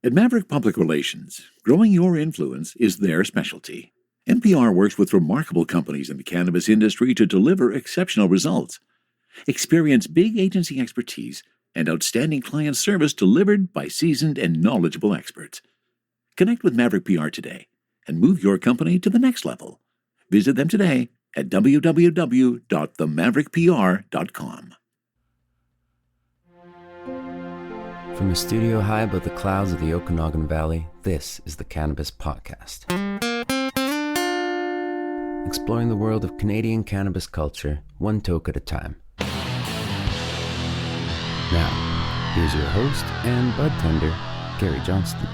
At Maverick Public Relations, growing your influence is their specialty. NPR works with remarkable companies in the cannabis industry to deliver exceptional results. Experience big agency expertise and outstanding client service delivered by seasoned and knowledgeable experts. Connect with Maverick PR today and move your company to the next level. Visit them today at www.themaverickpr.com. From a studio high above the clouds of the Okanagan Valley, this is the Cannabis Podcast. Exploring the world of Canadian cannabis culture, one toke at a time. Now, here's your host and bud tender, Gary Johnston.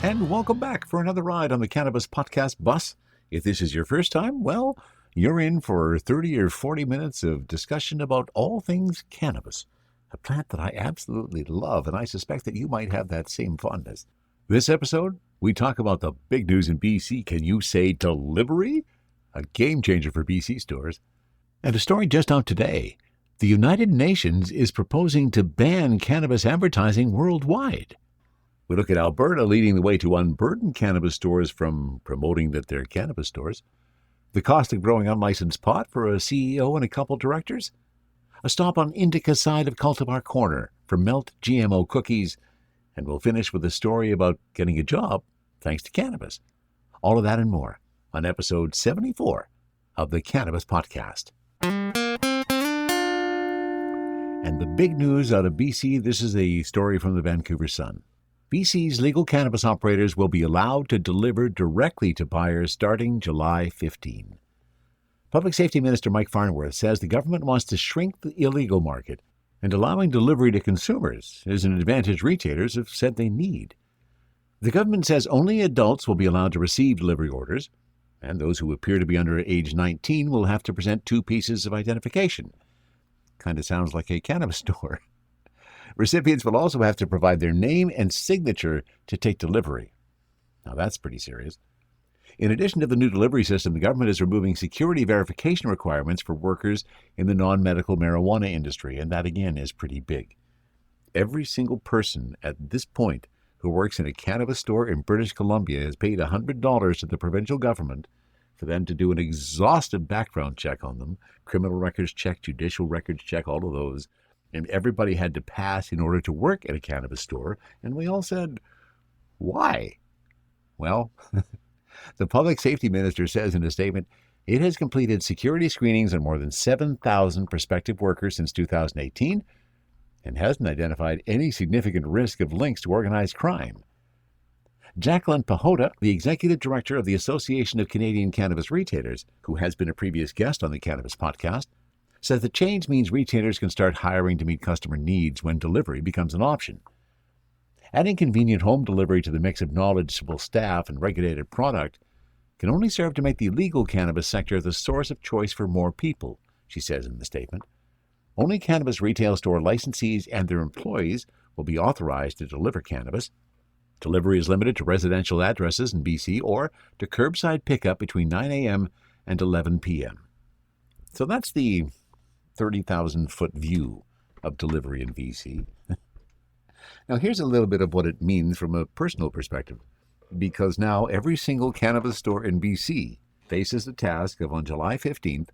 And welcome back for another ride on the Cannabis Podcast bus. If this is your first time, well, you're in for 30 or 40 minutes of discussion about all things cannabis, a plant that I absolutely love, and I suspect that you might have that same fondness. This episode, we talk about the big news in BC. Can you say delivery? A game changer for BC stores. And a story just out today. The United Nations is proposing to ban cannabis advertising worldwide. We look at Alberta leading the way to unburden cannabis stores from promoting that they're cannabis stores. The cost of growing unlicensed pot for a CEO and a couple directors. A stop on Indica's side of Cultivation Corner for melt GMO Cookiez. And we'll finish with a story about getting a job thanks to cannabis. All of that and more on episode 74 of the Cannabis Podcast. And the big news out of BC, this is a story from the Vancouver Sun. BC's legal cannabis operators will be allowed to deliver directly to buyers starting July 15. Public Safety Minister Mike Farnworth says the government wants to shrink the illegal market, and allowing delivery to consumers is an advantage retailers have said they need. The government says only adults will be allowed to receive delivery orders, and those who appear to be under age 19 will have to present 2 pieces of identification. Kind of sounds like a cannabis store. Recipients will also have to provide their name and signature to take delivery. Now that's pretty serious. In addition to the new delivery system, the government is removing security verification requirements for workers in the non-medical marijuana industry, and that again is pretty big. Every single person at this point who works in a cannabis store in British Columbia has paid $100 to the provincial government for them to do an exhaustive background check on them, criminal records check, judicial records check, all of those. And everybody had to pass in order to work at a cannabis store. And we all said, why? Well, the public safety minister says in a statement, it has completed security screenings on more than 7,000 prospective workers since 2018 and hasn't identified any significant risk of links to organized crime. Jacqueline Pahota, the executive director of the Association of Canadian Cannabis Retailers, who has been a previous guest on the Cannabis Podcast, says the change means retailers can start hiring to meet customer needs when delivery becomes an option. Adding convenient home delivery to the mix of knowledgeable staff and regulated product can only serve to make the legal cannabis sector the source of choice for more people, she says in the statement. Only cannabis retail store licensees and their employees will be authorized to deliver cannabis. Delivery is limited to residential addresses in BC or to curbside pickup between 9 a.m. and 11 p.m. So that's the 30,000-foot view of delivery in BC. Now, here's a little bit of what it means from a personal perspective, because now every single cannabis store in BC faces the task of, on July 15th,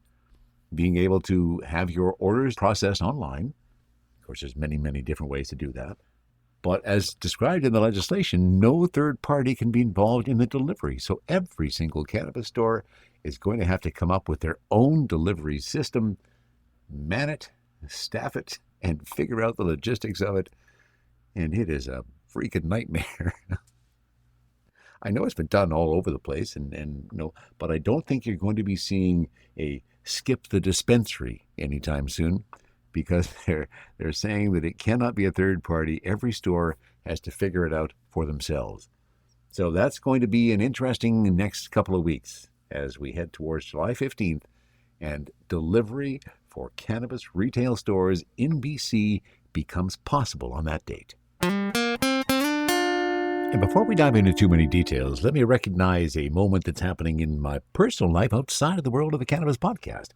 being able to have your orders processed online. Of course, there's many, many different ways to do that. But as described in the legislation, no third party can be involved in the delivery. So every single cannabis store is going to have to come up with their own delivery system, man it, staff it, and figure out the logistics of it. And it is a freaking nightmare. I know it's been done all over the place, but I don't think you're going to be seeing a skip the dispensary anytime soon, because they're saying that it cannot be a third party. Every store has to figure it out for themselves. So that's going to be an interesting next couple of weeks as we head towards July 15th, and delivery for cannabis retail stores in BC becomes possible on that date. And before we dive into too many details, let me recognize a moment that's happening in my personal life outside of the world of the Cannabis Podcast.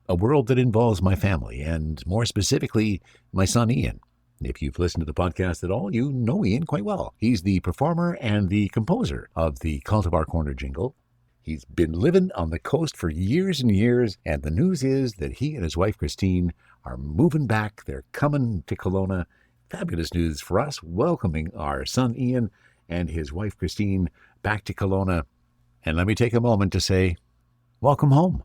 A world that involves my family, and more specifically, my son Ian. If you've listened to the podcast at all, you know Ian quite well. He's the performer and the composer of the Cultivation Corner jingle. He's been living on the coast for years and years, and the news is that he and his wife Christine are moving back. They're coming to Kelowna. Fabulous news for us, welcoming our son Ian and his wife Christine back to Kelowna. And let me take a moment to say, welcome home.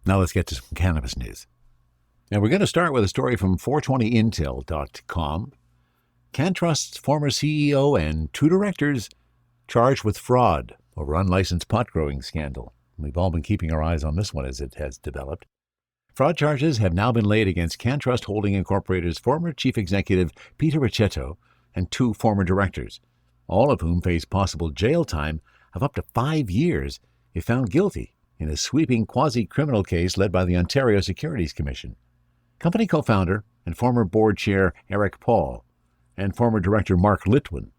Now let's get to some cannabis news. Now we're going to start with a story from 420intel.com. CannTrust's former CEO and 2 directors charged with fraud over unlicensed pot growing scandal. We've all been keeping our eyes on this one as it has developed. Fraud charges have now been laid against CannTrust Holding Incorporated's former chief executive Peter Ricchetto and 2 former directors, all of whom face possible jail time of up to 5 years if found guilty in a sweeping quasi-criminal case led by the Ontario Securities Commission. Company co-founder and former board chair Eric Paul and former director Mark Litwin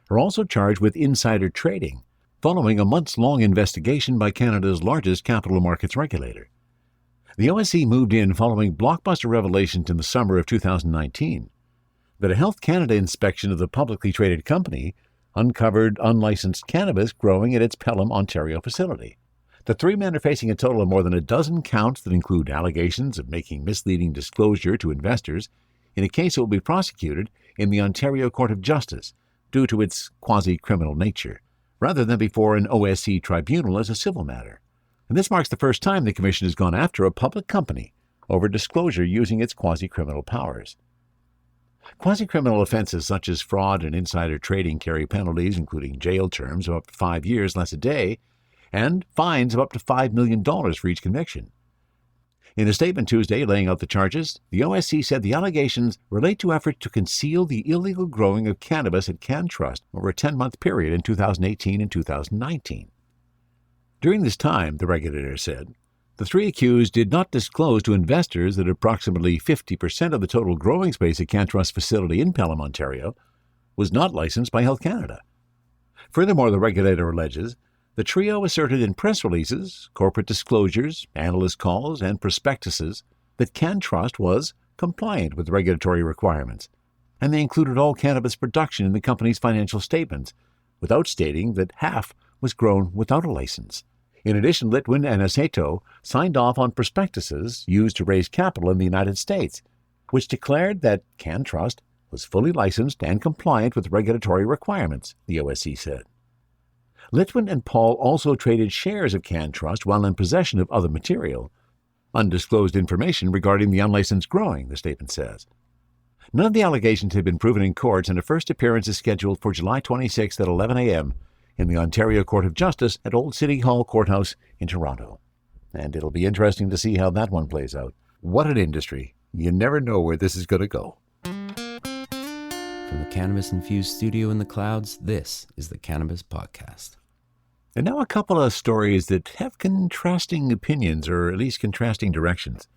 are also charged with insider trading following a months-long investigation by Canada's largest capital markets regulator. The OSC moved in following blockbuster revelations in the summer of 2019 that a Health Canada inspection of the publicly traded company uncovered unlicensed cannabis growing at its Pelham, Ontario facility. The 3 men are facing a total of more than a dozen counts that include allegations of making misleading disclosure to investors in a case that will be prosecuted in the Ontario Court of Justice due to its quasi-criminal nature, rather than before an OSC tribunal as a civil matter. And this marks the first time the Commission has gone after a public company over disclosure using its quasi-criminal powers. Quasi-criminal offenses such as fraud and insider trading carry penalties including jail terms of up to 5 years less a day and fines of up to $5 million for each conviction. In a statement Tuesday laying out the charges, the OSC said the allegations relate to efforts to conceal the illegal growing of cannabis at CannTrust over a 10-month period in 2018 and 2019. During this time, the regulator said, the 3 accused did not disclose to investors that approximately 50% of the total growing space at CannTrust's facility in Pelham, Ontario, was not licensed by Health Canada. Furthermore, the regulator alleges the trio asserted in press releases, corporate disclosures, analyst calls, and prospectuses that CannTrust was compliant with regulatory requirements, and they included all cannabis production in the company's financial statements, without stating that half was grown without a license. In addition, Litwin and Aceto signed off on prospectuses used to raise capital in the United States, which declared that CannTrust was fully licensed and compliant with regulatory requirements, the OSC said. Litwin and Paul also traded shares of CannTrust while in possession of other material, undisclosed information regarding the unlicensed growing, the statement says. None of the allegations have been proven in courts, and a first appearance is scheduled for July 26th at 11 a.m. in the Ontario Court of Justice at Old City Hall Courthouse in Toronto. And it'll be interesting to see how that one plays out. What an industry. You never know where this is going to go. From the cannabis-infused studio in the clouds, this is the Cannabis Podcast. And now a couple of stories that have contrasting opinions, or at least contrasting directions.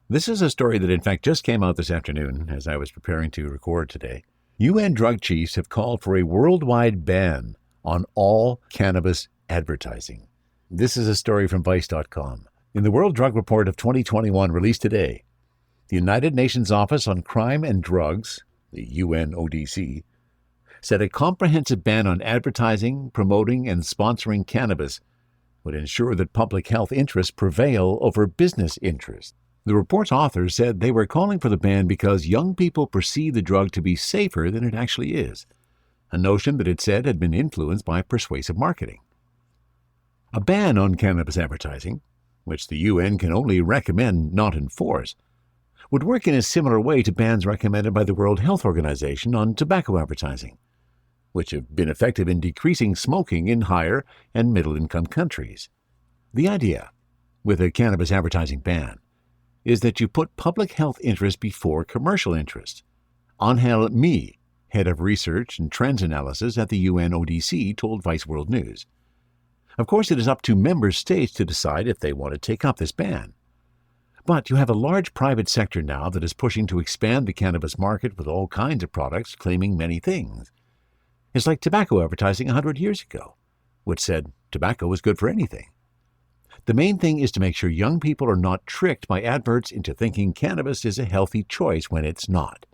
This is a story that in fact just came out this afternoon as I was preparing to record today. UN drug chiefs have called for a worldwide ban on all cannabis advertising. This is a story from Vice.com. In the World Drug Report of 2021 released today, the United Nations Office on Crime and Drugs, the UNODC, said a comprehensive ban on advertising, promoting, and sponsoring cannabis would ensure that public health interests prevail over business interests. The report's authors said they were calling for the ban because young people perceive the drug to be safer than it actually is, a notion that it said had been influenced by persuasive marketing. A ban on cannabis advertising, which the UN can only recommend, not enforce, would work in a similar way to bans recommended by the World Health Organization on tobacco advertising, which have been effective in decreasing smoking in higher and middle-income countries. The idea, with a cannabis advertising ban, is that you put public health interest before commercial interest. Angel Mi, head of research and trends analysis at the UNODC, told Vice World News. Of course, it is up to member states to decide if they want to take up this ban. But you have a large private sector now that is pushing to expand the cannabis market with all kinds of products claiming many things. It's like tobacco advertising 100 years ago, which said tobacco was good for anything. The main thing is to make sure young people are not tricked by adverts into thinking cannabis is a healthy choice when it's not.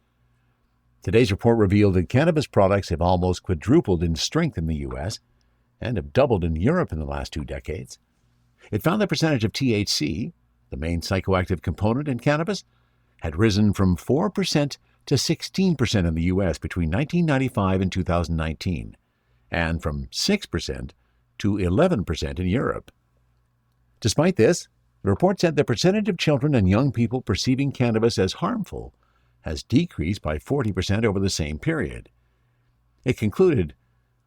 Today's report revealed that cannabis products have almost quadrupled in strength in the U.S. and have doubled in Europe in the last 2 decades. It found the percentage of THC, the main psychoactive component in cannabis, had risen from 4% to 16% in the U.S. between 1995 and 2019, and from 6% to 11% in Europe. Despite this, the report said the percentage of children and young people perceiving cannabis as harmful has decreased by 40% over the same period. It concluded,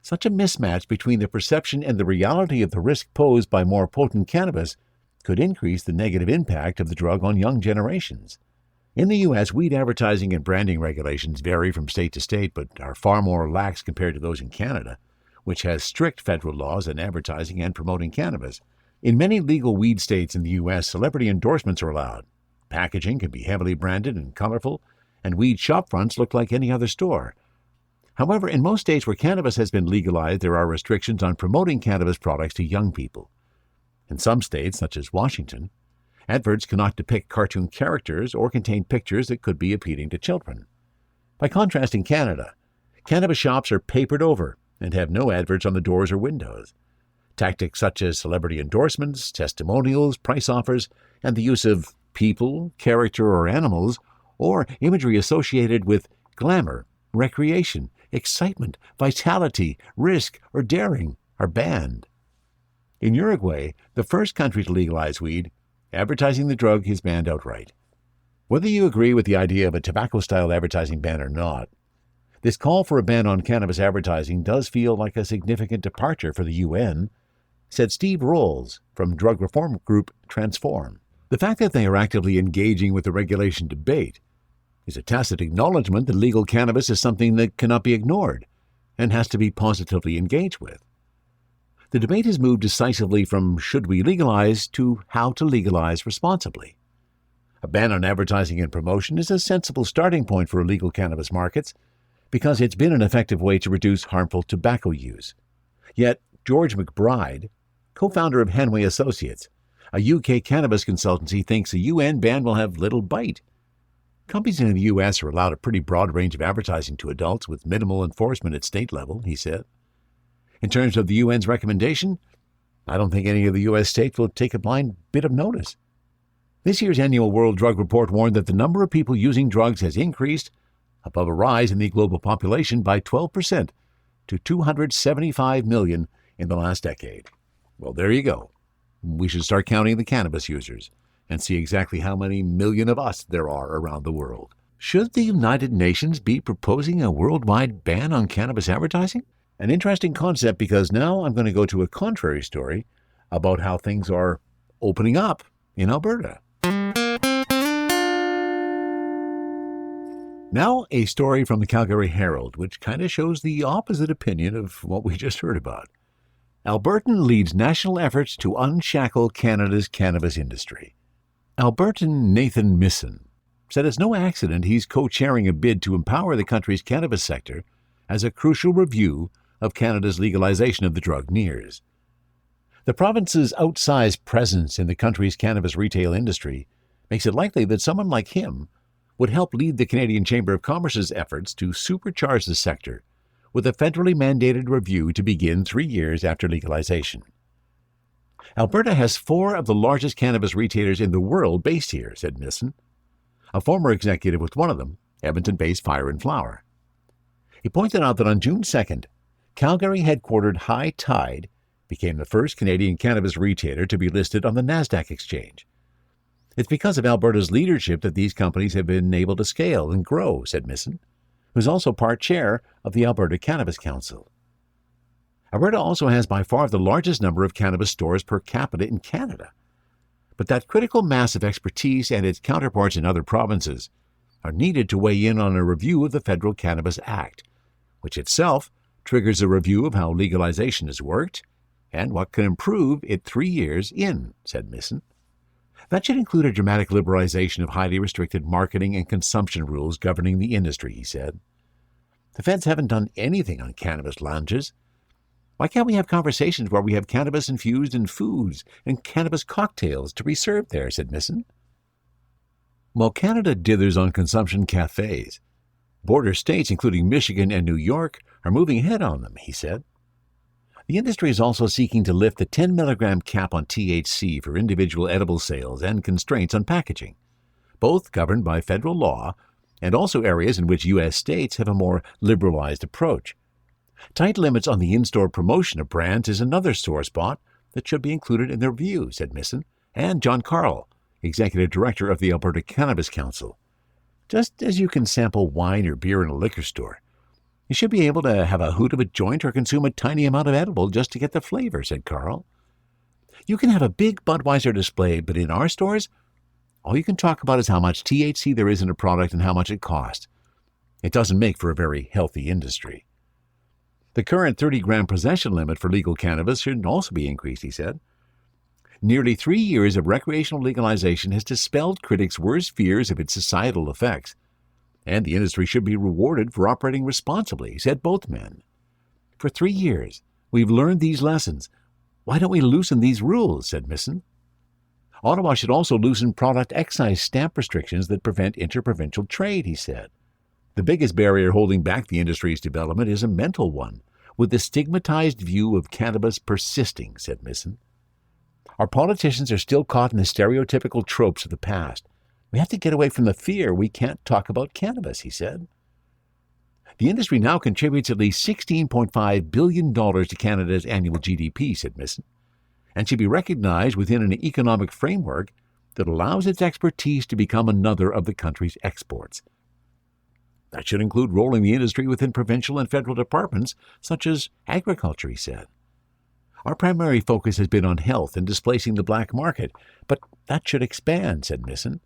such a mismatch between the perception and the reality of the risk posed by more potent cannabis could increase the negative impact of the drug on young generations. In the U.S., weed advertising and branding regulations vary from state to state, but are far more lax compared to those in Canada, which has strict federal laws on advertising and promoting cannabis. In many legal weed states in the U.S., celebrity endorsements are allowed. Packaging can be heavily branded and colorful, and weed shop fronts look like any other store. However, in most states where cannabis has been legalized, there are restrictions on promoting cannabis products to young people. In some states, such as Washington, adverts cannot depict cartoon characters or contain pictures that could be appealing to children. By contrast, in Canada, cannabis shops are papered over and have no adverts on the doors or windows. Tactics such as celebrity endorsements, testimonials, price offers, and the use of people, character, or animals, or imagery associated with glamour, recreation, excitement, vitality, risk, or daring are banned. In Uruguay, the first country to legalize weed, advertising the drug is banned outright. Whether you agree with the idea of a tobacco-style advertising ban or not, this call for a ban on cannabis advertising does feel like a significant departure for the UN, said Steve Rolls from drug reform group Transform. The fact that they are actively engaging with the regulation debate is a tacit acknowledgement that legal cannabis is something that cannot be ignored and has to be positively engaged with. The debate has moved decisively from should we legalize to how to legalize responsibly. A ban on advertising and promotion is a sensible starting point for illegal cannabis markets because it's been an effective way to reduce harmful tobacco use. Yet, George McBride, co-founder of Henway Associates, a UK cannabis consultancy, thinks a UN ban will have little bite. Companies in the U.S. are allowed a pretty broad range of advertising to adults with minimal enforcement at state level, he said. In terms of the UN's recommendation, I don't think any of the U.S. states will take a blind bit of notice. This year's annual World Drug Report warned that the number of people using drugs has increased above a rise in the global population by 12% to 275 million in the last decade. Well, there you go. We should start counting the cannabis users and see exactly how many million of us there are around the world. Should the United Nations be proposing a worldwide ban on cannabis advertising? An interesting concept, because now I'm going to go to a contrary story about how things are opening up in Alberta. Now, a story from the Calgary Herald, which kind of shows the opposite opinion of what we just heard about. Albertan leads national efforts to unshackle Canada's cannabis industry. Albertan Nathan Misson said it's no accident he's co-chairing a bid to empower the country's cannabis sector as a crucial review of Canada's legalization of the drug nears. The province's outsized presence in the country's cannabis retail industry makes it likely that someone like him would help lead the Canadian Chamber of Commerce's efforts to supercharge the sector with a federally mandated review to begin 3 years after legalization. Alberta has 4 of the largest cannabis retailers in the world based here, said Misson, a former executive with one of them, Edmonton-based Fire and Flower. He pointed out that on June 2nd, Calgary-headquartered High Tide became the first Canadian cannabis retailer to be listed on the NASDAQ exchange. It's because of Alberta's leadership that these companies have been able to scale and grow, said Misson, who's also part chair of the Alberta Cannabis Council. Alberta also has by far the largest number of cannabis stores per capita in Canada. But that critical mass of expertise and its counterparts in other provinces are needed to weigh in on a review of the Federal Cannabis Act, which itself triggers a review of how legalization has worked and what can improve it 3 years in, said Misson. That should include a dramatic liberalization of highly restricted marketing and consumption rules governing the industry, he said. The feds haven't done anything on cannabis lounges. Why can't we have conversations where we have cannabis infused in foods and cannabis cocktails to be served there, said Misson. While Canada dithers on consumption cafes, Border states, including Michigan and New York, are moving ahead on them, he said. The industry is also seeking to lift the 10 milligram cap on THC for individual edible sales and constraints on packaging, both governed by federal law and also areas in which U.S. states have a more liberalized approach. Tight limits on the in-store promotion of brands is another sore spot that should be included in the review, said Misson, and John Carl, Executive Director of the Alberta Cannabis Council. Just as you can sample wine or beer in a liquor store, you should be able to have a hoot of a joint or consume a tiny amount of edible just to get the flavor, said Carl. You can have a big Budweiser display, but in our stores, all you can talk about is how much THC there is in a product and how much it costs. It doesn't make for a very healthy industry. The current 30-gram possession limit for legal cannabis should also be increased, he said. Nearly 3 years of recreational legalization has dispelled critics' worst fears of its societal effects, and the industry should be rewarded for operating responsibly, said both men. For 3 years, we've learned these lessons. Why don't we loosen these rules, said Misson. Ottawa should also loosen product excise stamp restrictions that prevent interprovincial trade, he said. The biggest barrier holding back the industry's development is a mental one, with the stigmatized view of cannabis persisting, said Misson. Our politicians are still caught in the stereotypical tropes of the past. We have to get away from the fear we can't talk about cannabis, he said. The industry now contributes at least $16.5 billion to Canada's annual GDP, said Misson, and should be recognized within an economic framework that allows its expertise to become another of the country's exports. That should include rolling the industry within provincial and federal departments, such as agriculture, he said. Our primary focus has been on health and displacing the black market, but that should expand, said Misson.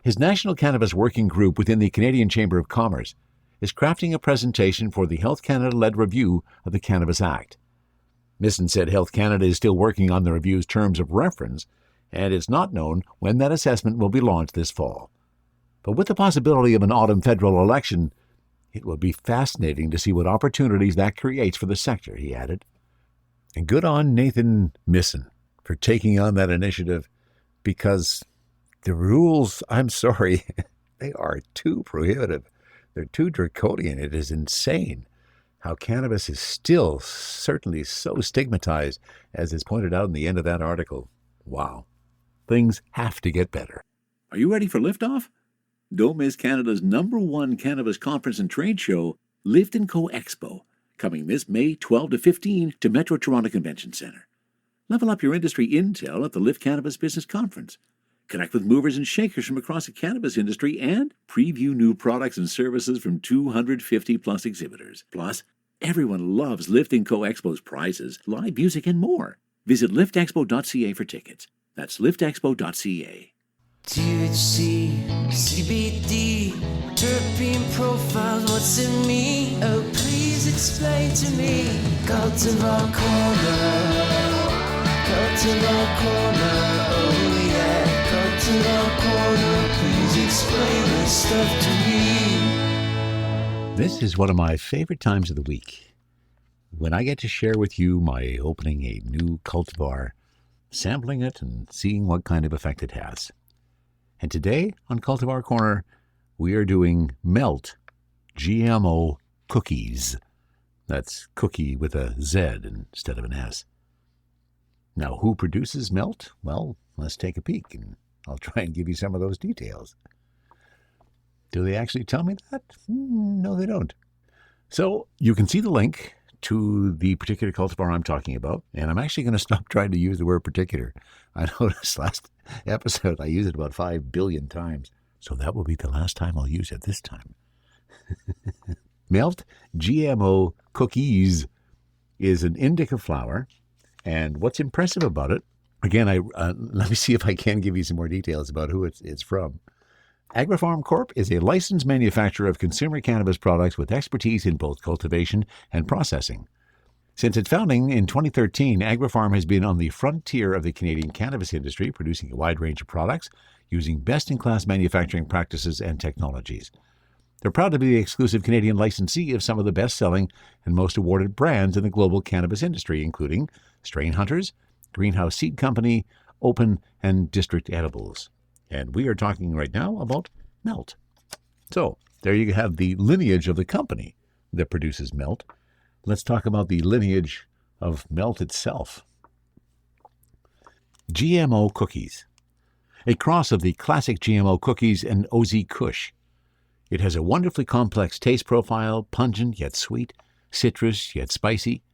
His National Cannabis Working Group within the Canadian Chamber of Commerce is crafting a presentation for the Health Canada-led review of the Cannabis Act. Misson said Health Canada is still working on the review's terms of reference, and it's not known when that assessment will be launched this fall. But with the possibility of an autumn federal election, it will be fascinating to see what opportunities that creates for the sector, he added. And good on Nathan Misson for taking on that initiative, because the rules, I'm sorry, they are too prohibitive. They're too draconian. It is insane how cannabis is still certainly so stigmatized, as is pointed out in the end of that article. Wow. Things have to get better. Are you ready for liftoff? Don't miss Canada's #1 cannabis conference and trade show, Lift & Co Expo, coming this May 12 to 15 to Metro Toronto Convention Centre. Level up your industry intel at the Lift Cannabis Business Conference. Connect with movers and shakers from across the cannabis industry and preview new products and services from 250-plus exhibitors. Plus, everyone loves Lift & Co Expo's prizes, live music, and more. Visit liftexpo.ca for tickets. That's liftexpo.ca. THC, CBD, terpene profiles, what's in me? Oh, please explain to me. Cultivar Corner, Cultivar Corner, oh yeah. Cultivar Corner, please explain this stuff to me. This is one of my favorite times of the week, when I get to share with you my opening a new cultivar, sampling it and seeing what kind of effect it has. And today on Cultivar Corner, we are doing Melt GMO Cookiez. That's cookie with a Z instead of an S. Now, who produces Melt? Well, let's take a peek, and I'll try and give you some of those details. Do they actually tell me that? No, they don't. So you can see the link to the particular cultivar I'm talking about, and I'm actually going to stop trying to use the word particular. I noticed last episode I used it about 5 billion times, so that will be the last time I'll use it this time. Melt GMO Cookiez is an indica flower, and what's impressive about it, again, let me see if I can give you some more details about who it's from. Agrifarm Corp. is a licensed manufacturer of consumer cannabis products with expertise in both cultivation and processing. Since its founding in 2013, Agrifarm has been on the frontier of the Canadian cannabis industry, producing a wide range of products using best-in-class manufacturing practices and technologies. They're proud to be the exclusive Canadian licensee of some of the best-selling and most awarded brands in the global cannabis industry, including Strain Hunters, Greenhouse Seed Company, Open, and District Edibles. And we are talking right now about Melt. So, there you have the lineage of the company that produces melt. Let's talk about the lineage of melt itself. GMO Cookiez, a cross of the classic GMO Cookiez and OZ Kush. It has a wonderfully complex taste profile, pungent yet sweet, citrus yet spicy.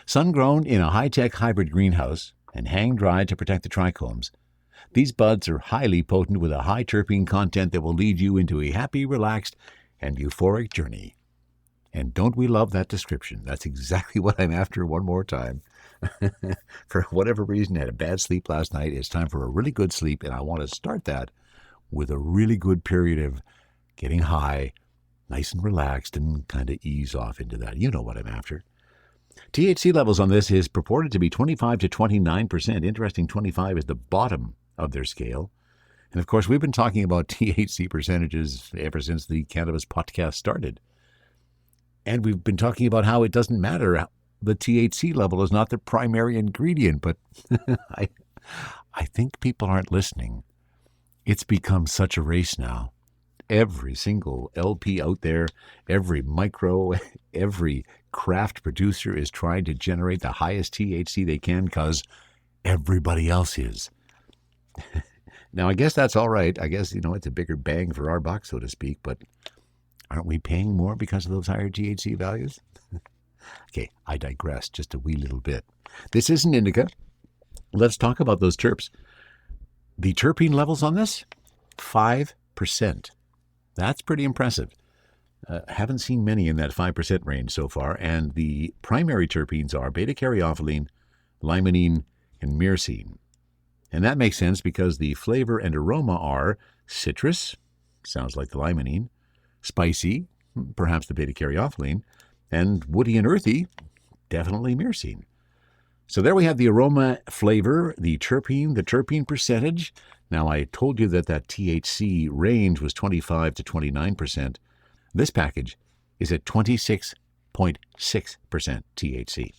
Sun-grown in a high-tech hybrid greenhouse and hang-dried to protect the trichomes, these buds are highly potent with a high terpene content that will lead you into a happy, relaxed, and euphoric journey. And don't we love that description? That's exactly what I'm after one more time. For whatever reason, I had a bad sleep last night. It's time for a really good sleep, and I want to start that with a really good period of getting high, nice and relaxed, and kind of ease off into that. You know what I'm after. THC levels on this is purported to be 25 to 29%. Interesting, 25 is the bottom of their scale. And of course, we've been talking about THC percentages ever since the Cannabis podcast started. And we've been talking about how it doesn't matter. The THC level is not the primary ingredient, but I think people aren't listening. It's become such a race now. Every single LP out there, every micro, every craft producer is trying to generate the highest THC they can because everybody else is. Now, I guess that's all right. I guess, it's a bigger bang for our buck, so to speak, but aren't we paying more because of those higher THC values? Okay, I digress just a wee little bit. This isn't indica. Let's talk about those terps. The terpene levels on this, 5%. That's pretty impressive. Haven't seen many in that 5% range so far, and the primary terpenes are beta-caryophyllene, limonene, and myrcene. And that makes sense because the flavor and aroma are citrus, sounds like the limonene, spicy, perhaps the beta-caryophyllene, and woody and earthy, definitely myrcene. So there we have the aroma, flavor, the terpene percentage. Now, I told you that THC range was 25 to 29%. This package is at 26.6% THC.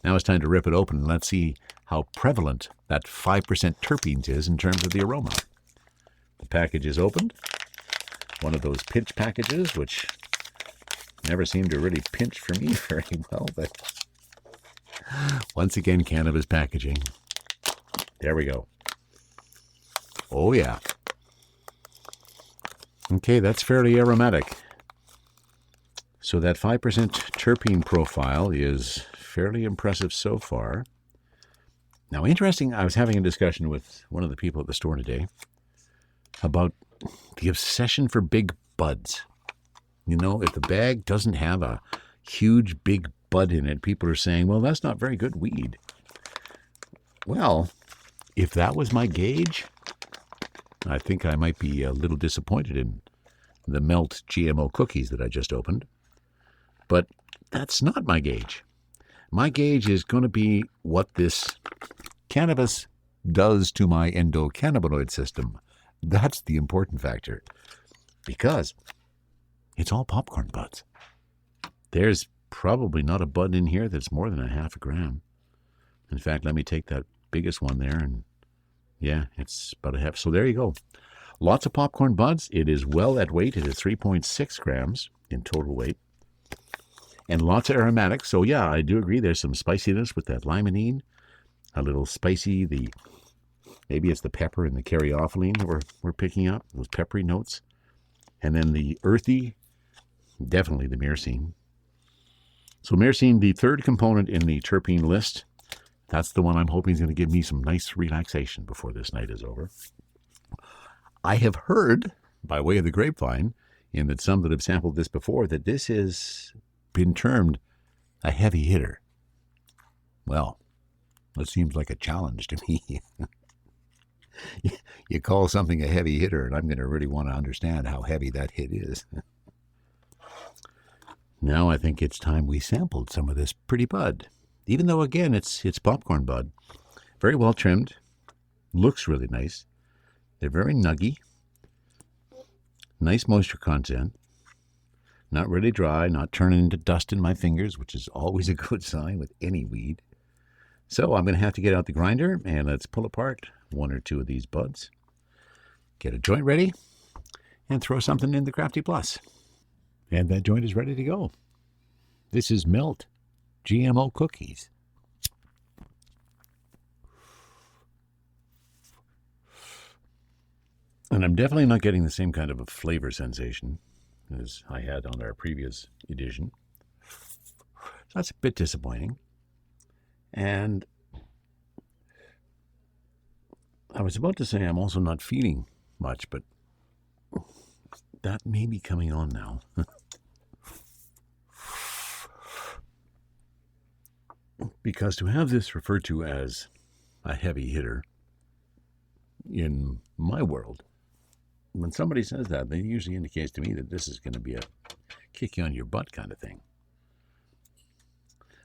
Now it's time to rip it open and let's see how prevalent that 5% terpenes is in terms of the aroma. The package is opened. One of those pinch packages, which never seem to really pinch for me very well, but once again, cannabis packaging. There we go. Oh, yeah. Okay, that's fairly aromatic. So that 5% terpene profile is fairly impressive so far. Now, interesting, I was having a discussion with one of the people at the store today about the obsession for big buds. If the bag doesn't have a huge big bud in it, people are saying, well, that's not very good weed. Well, if that was my gauge, I think I might be a little disappointed in the Melt GMO Cookiez that I just opened. But that's not my gauge. My gauge is going to be what this cannabis does to my endocannabinoid system. That's the important factor. Because it's all popcorn buds. There's probably not a bud in here that's more than a half a gram. In fact, let me take that biggest one there and yeah, it's about a half. So there you go. Lots of popcorn buds. It is well at weight. It is 3.6 grams in total weight. And lots of aromatics. So yeah, I do agree there's some spiciness with that limonene. A little spicy. Maybe it's the pepper and the caryophyllene that we're picking up. Those peppery notes. And then the earthy, definitely the myrcene. So myrcene, the third component in the terpene list. That's the one I'm hoping is going to give me some nice relaxation before this night is over. I have heard, by way of the grapevine, in that some that have sampled this before, that this has been termed a heavy hitter. Well, that seems like a challenge to me. You call something a heavy hitter, and I'm going to really want to understand how heavy that hit is. Now I think it's time we sampled some of this pretty bud. Even though, again, it's popcorn bud. Very well trimmed. Looks really nice. They're very nuggy. Nice moisture content. Not really dry, not turning into dust in my fingers, which is always a good sign with any weed. So I'm going to have to get out the grinder and let's pull apart one or two of these buds. Get a joint ready. and throw something in the Crafty Plus. And that joint is ready to go. This is Melt GMO Cookiez. And I'm definitely not getting the same kind of a flavor sensation as I had on our previous edition. So that's a bit disappointing. And I was about to say I'm also not feeling much, but that may be coming on now. Because to have this referred to as a heavy hitter in my world, when somebody says that, it usually indicates to me that this is going to be a kick you on your butt kind of thing.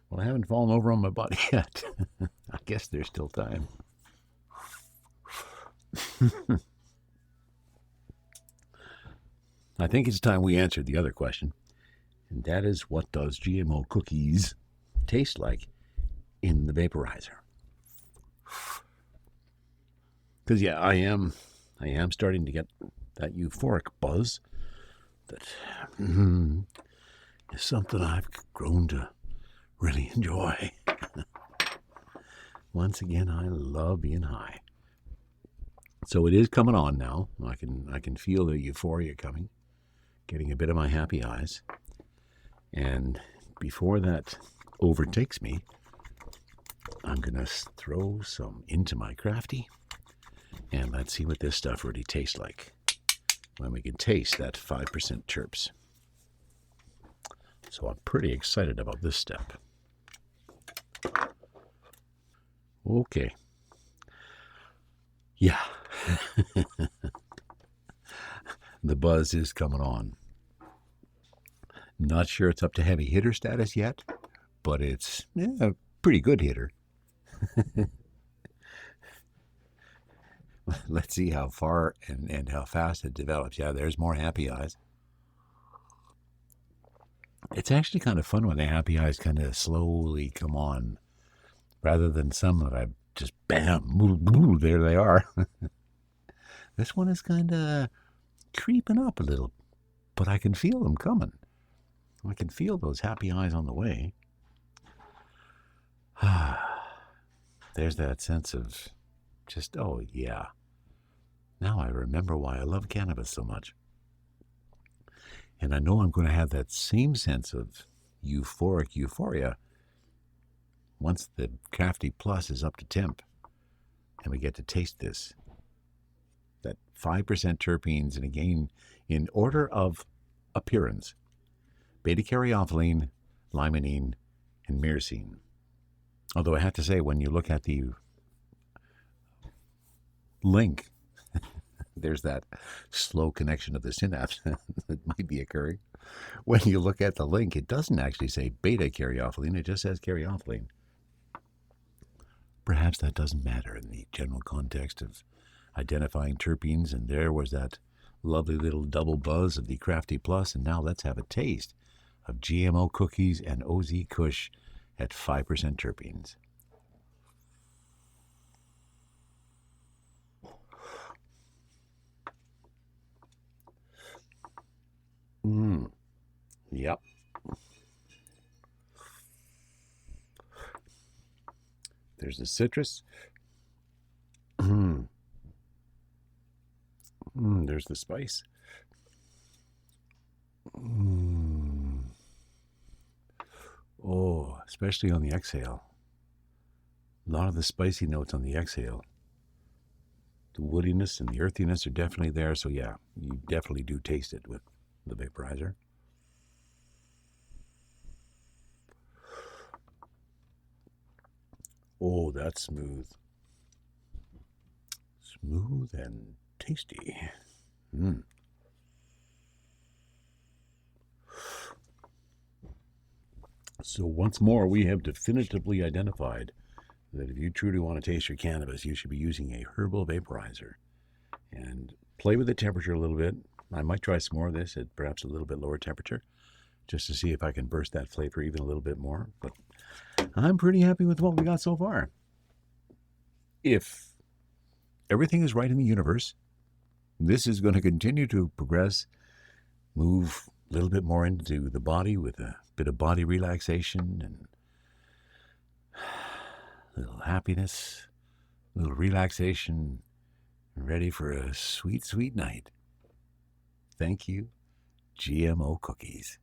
Well, I haven't fallen over on my butt yet. I guess there's still time. I think it's time we answered the other question, and that is, what does GMO Cookiez taste like in the vaporizer? Because yeah, I am starting to get that euphoric buzz that is something I've grown to really enjoy. Once again, I love being high. So it is coming on now. I can feel the euphoria coming, getting a bit of my happy eyes. And before that overtakes me, I'm going to throw some into my Crafty, and let's see what this stuff really tastes like when we can taste that 5% terps. So I'm pretty excited about this step. Okay. Yeah. The buzz is coming on. Not sure it's up to heavy hitter status yet, but it's a pretty good hitter. Let's see how far and how fast it develops. Yeah, there's more happy eyes. It's actually kind of fun when the happy eyes kind of slowly come on, rather than some that I just bam, there they are. This one is kind of creeping up a little, but I can feel them coming. I can feel those happy eyes on the way. There's that sense of just, oh yeah, now I remember why I love cannabis so much. And I know I'm going to have that same sense of euphoric euphoria once the Crafty Plus is up to temp and we get to taste this. That 5% terpenes, and again, in order of appearance, beta-caryophyllene, limonene, and myrcene. Although I have to say, when you look at the link, there's that slow connection of the synapse that might be occurring. When you look at the link, it doesn't actually say beta-caryophyllene, it just says caryophyllene. Perhaps that doesn't matter in the general context of identifying terpenes, and there was that lovely little double buzz of the Crafty Plus, and now let's have a taste of GMO Cookiez and OZ Kush at 5% terpenes. Yep. There's the citrus. There's the spice. Oh, especially on the exhale. A lot of the spicy notes on the exhale. The woodiness and the earthiness are definitely there. So yeah, you definitely do taste it with the vaporizer. Oh, that's smooth. Smooth and tasty. So once more, we have definitively identified that if you truly want to taste your cannabis, you should be using a herbal vaporizer. And play with the temperature a little bit. I might try some more of this at perhaps a little bit lower temperature, just to see if I can burst that flavor even a little bit more. But I'm pretty happy with what we got so far. If everything is right in the universe, this is going to continue to progress, move a little bit more into the body with a bit of body relaxation and a little happiness, a little relaxation, ready for a sweet, sweet night. Thank you, GMO Cookiez.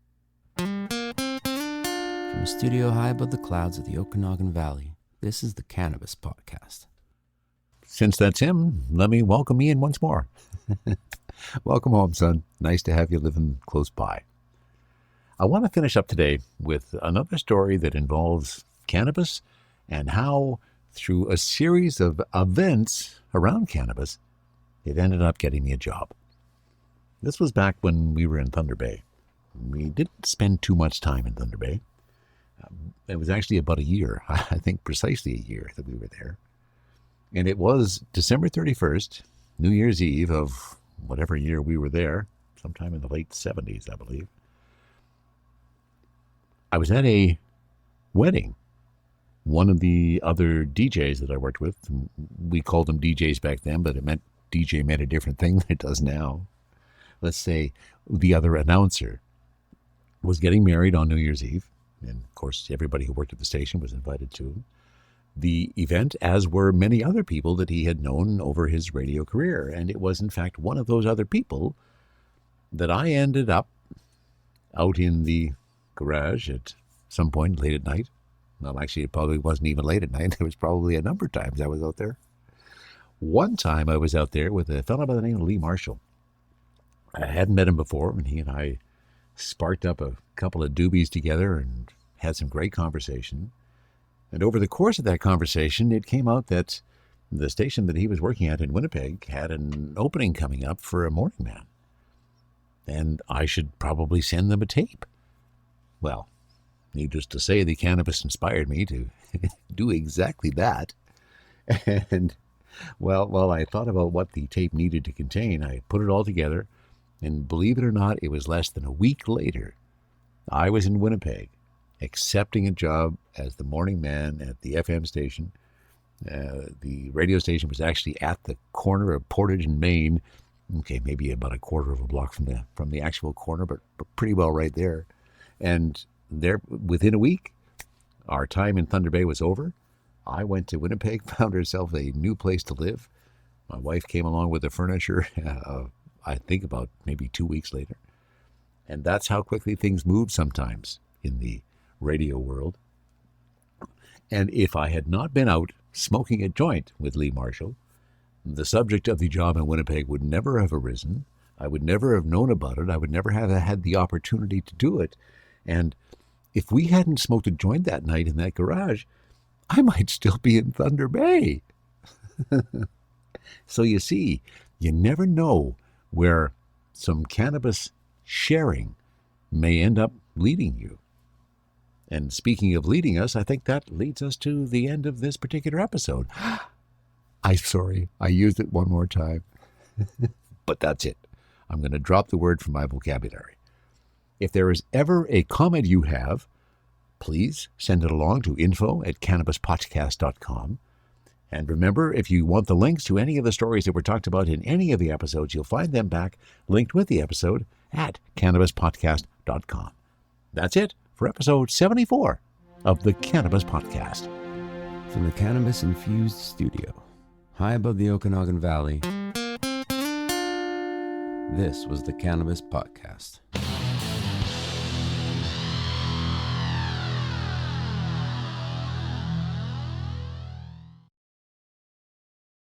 From a studio high above the clouds of the Okanagan Valley, this is the Cannabis Podcast. Since that's him, let me welcome Ian once more. Welcome home, son. Nice to have you living close by. I want to finish up today with another story that involves cannabis and how, through a series of events around cannabis, it ended up getting me a job. This was back when we were in Thunder Bay. We didn't spend too much time in Thunder Bay. It was actually about a year, I think precisely a year that we were there. And it was December 31st, New Year's Eve of whatever year we were there, sometime in the late 70s, I believe. I was at a wedding. One of the other DJs that I worked with, we called them DJs back then, but DJ meant a different thing than it does now. Let's say the other announcer was getting married on New Year's Eve. And, of course, everybody who worked at the station was invited to the event, as were many other people that he had known over his radio career. And it was, in fact, one of those other people that I ended up out in the garage at some point late at night. Well, actually, it probably wasn't even late at night. There was probably a number of times I was out there. One time I was out there with a fellow by the name of Lee Marshall. I hadn't met him before, and he and I sparked up a couple of doobies together and had some great conversation. And over the course of that conversation, it came out that the station that he was working at in Winnipeg had an opening coming up for a morning man. And I should probably send them a tape. Well, needless to say, the cannabis inspired me to do exactly that. And, well, while I thought about what the tape needed to contain, I put it all together. And believe it or not, it was less than a week later, I was in Winnipeg accepting a job as the morning man at the FM station. The radio station was actually at the corner of Portage and Main. Okay, maybe about a quarter of a block from the actual corner, but pretty well right there. And there, within a week, our time in Thunder Bay was over. I went to Winnipeg, found herself a new place to live. My wife came along with the furniture, I think about maybe 2 weeks later. And that's how quickly things move sometimes in the radio world. And if I had not been out smoking a joint with Lee Marshall, the subject of the job in Winnipeg would never have arisen. I would never have known about it. I would never have had the opportunity to do it. And if we hadn't smoked a joint that night in that garage, I might still be in Thunder Bay. So you see, you never know where some cannabis sharing may end up leading you. And speaking of leading us, I think that leads us to the end of this particular episode. I'm sorry, I used it one more time. But that's it. I'm going to drop the word from my vocabulary. If there is ever a comment you have, please send it along to info@cannabispodcast.com. And remember, if you want the links to any of the stories that were talked about in any of the episodes, you'll find them back linked with the episode at cannabispodcast.com. That's it for episode 74 of the Cannabis Podcast. From the cannabis-infused studio, high above the Okanagan Valley, this was the Cannabis Podcast.